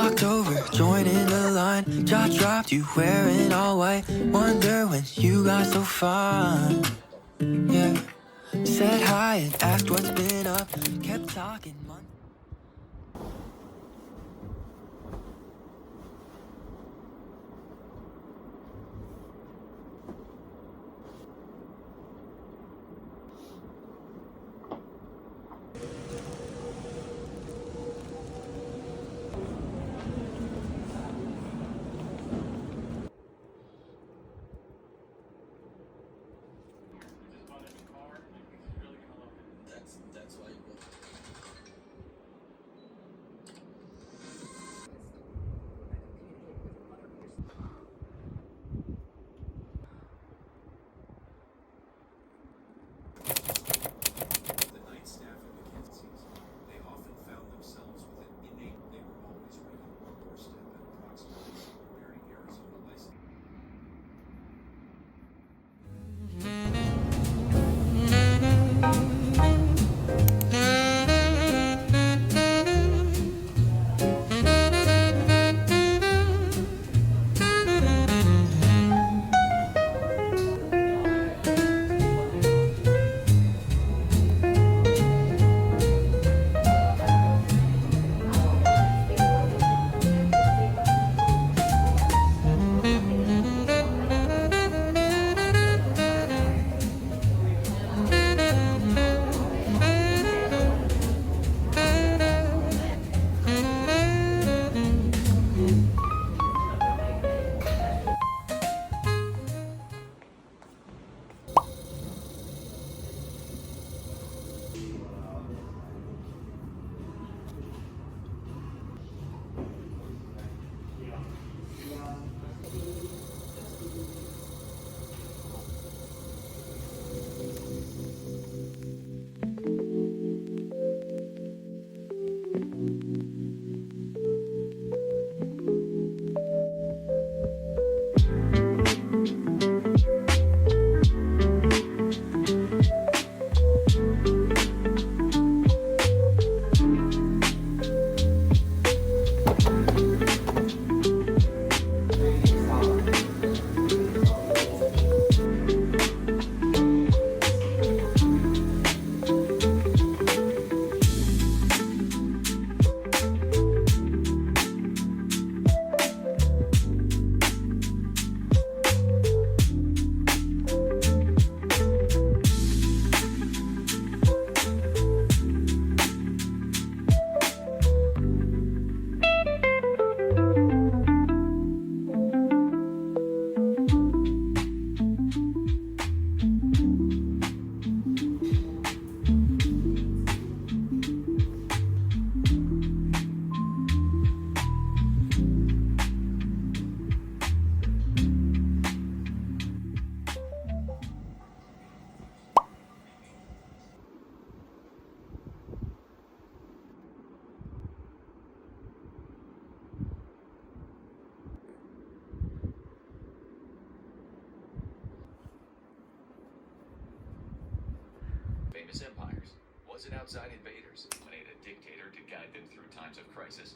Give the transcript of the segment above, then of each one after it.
walked over, joining the line. Jaw dropped, you wearing all white. Wonder when you got so fine. Yeah. Said hi and asked what's been up. Kept talking. That's why you go. The night staff at Mackenzie's, they often found themselves with an innate, they were always ready on the doorstep at approximately bearing Arizona license. Famous empires? Was it outside invaders? When they had a dictator to guide them through times of crisis?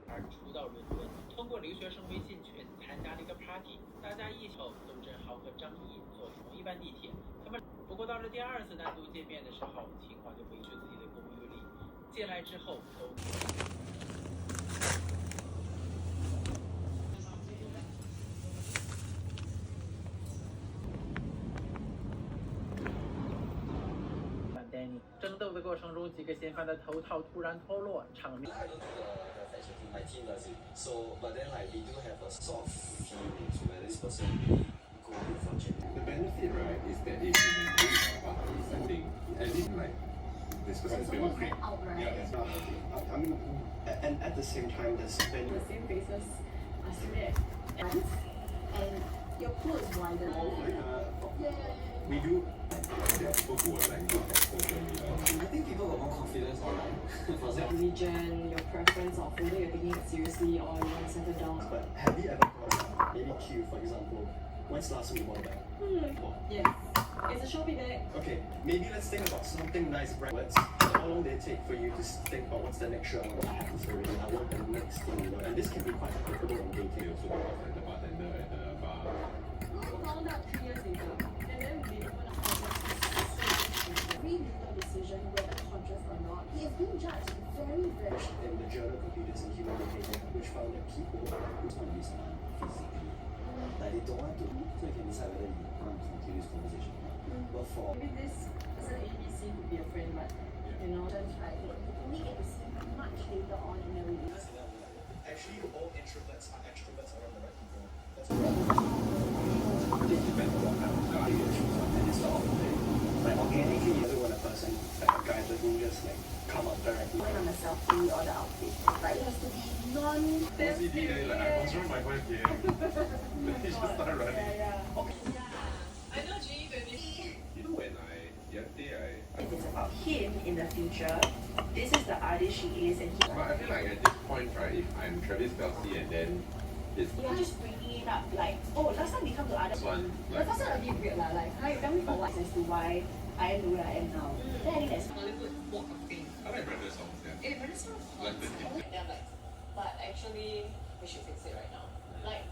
Party 出道伦敦，通过留学生微信群参加了一个 party， 大家一起后，窦振豪和张译坐同一班地铁。他们不过到了第二次单独见面的时候，情况就不允许自己的公寓里。进来之后都。争斗的过程中，几个嫌犯的头套突然脱落，场面。My team does it. So, but then like we do have a soft feelings where this person go for genuine. The benefit, right, is that if you maintain a party setting, at least like this person is going to creep. Yeah, I mean, and at the same time, there's been the same faces as today. And your clothes wider. oh, like, Yeah. we do. There are people who are like good at social media. I think people got more confidence online. For example, religion, your preference of whether you're taking it seriously or you want to settle down. but have you ever thought about maybe Q, for example? When's the last time you bought a bag? Yes. It's a Shopee bag. Okay, maybe let's think about something nice, brand words. How long did it take for you to think about what's the next show I want? I have this already. I want the next thing, you know. And this can be quite applicable in They dating. also got like the bartender at the bar. We found out 2 years later. And then we opened up Every little decision, whether conscious or not, he is being judged very, very. In the journal Computers in Human Behavior, which found that people who want to be someone physically, like they don't want to, so you can decide whether you want to continue this conversation or not. But for maybe this person ABC could be a friend, but you know, Just right, you only get to see much later on in a relationship. actually all introverts are extroverts around the right people. That's It depends on what kind of guy you choose. and it's not like organically you don't want a person like a guy doesn't just like come up directly. When on the selfie or the outfit, like it has to be non. OCD then like I was wrong by 5 p.m. Then he just started running. I know G 20. You know when the other day If it's about him in the future, this is the artist she is, and he. but I feel like at this point, right, if I'm Travis Kelce and then this You're just bringing it up, like, oh, last time we come to other. one, The like, first one a bit weird lah, like, hi, tell me for what as to why I am the way I am now. Then I think that's. Hollywood Walk of Fame. I like brother songs, yeah. Eh, but it's not Like the They're like, but actually, we should fix it right now. Like,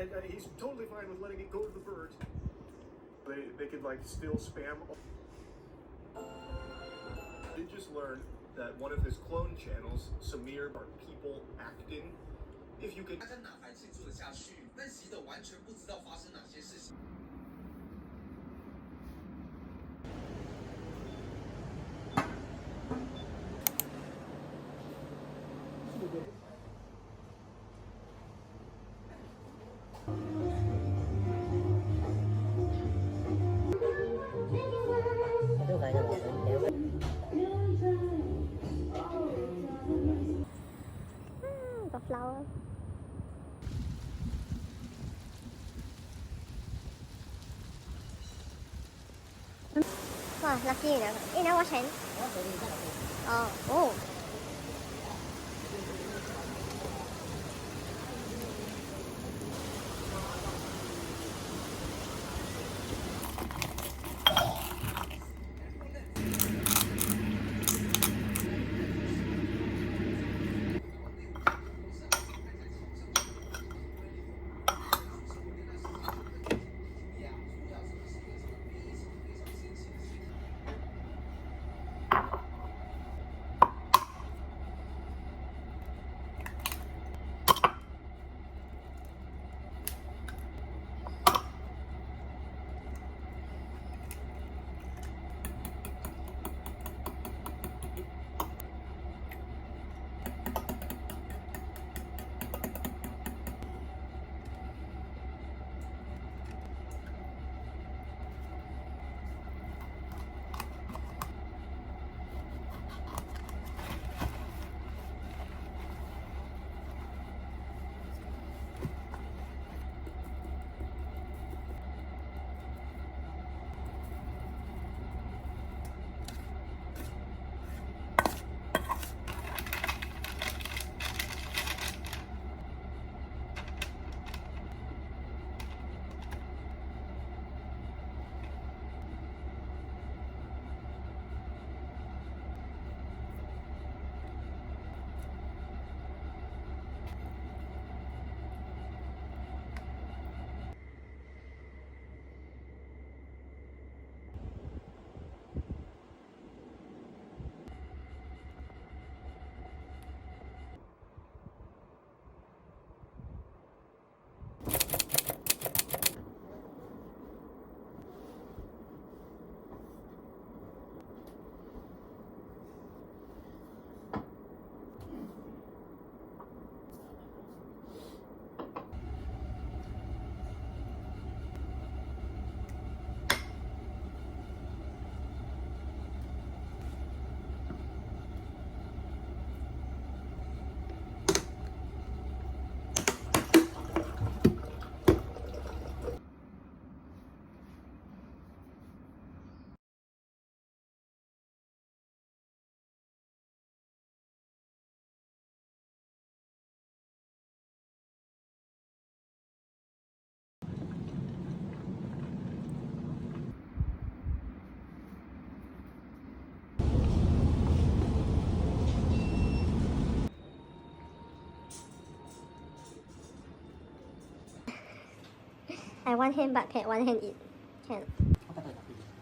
And he's totally fine with letting it go to the birds. They could like still spam. Did just learn that one of his clone channels, Samir, are people acting. If you could. 他在哪还庆祝得下去？任习的完全不知道发生哪些事情。The flower. Wow, lucky you never wash hands. Oh. I one hand backpack, one hand eat. Can.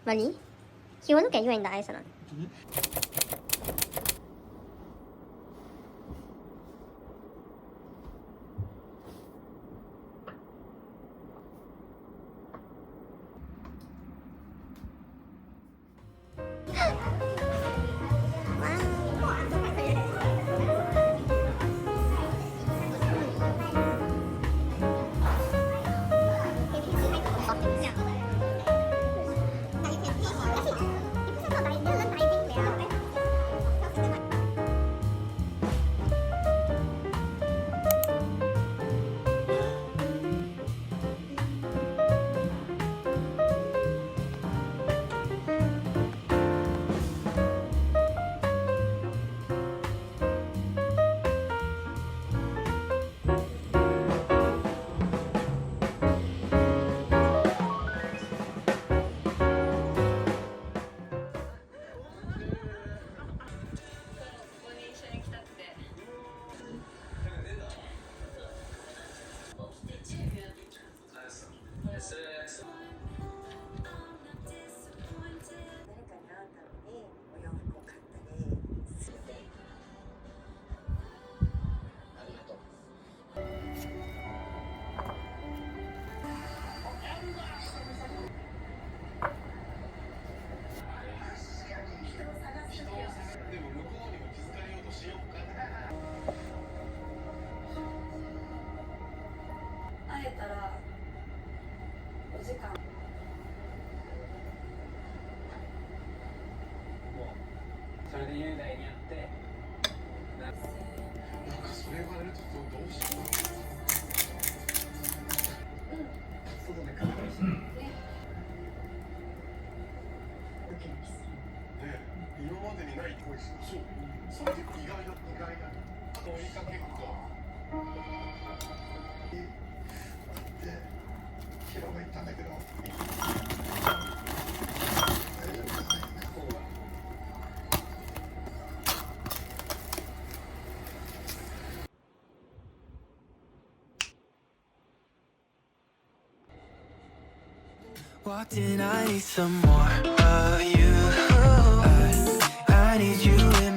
Really? He will look at you in the eyes or not? Walked in, I need some more of you. I need you in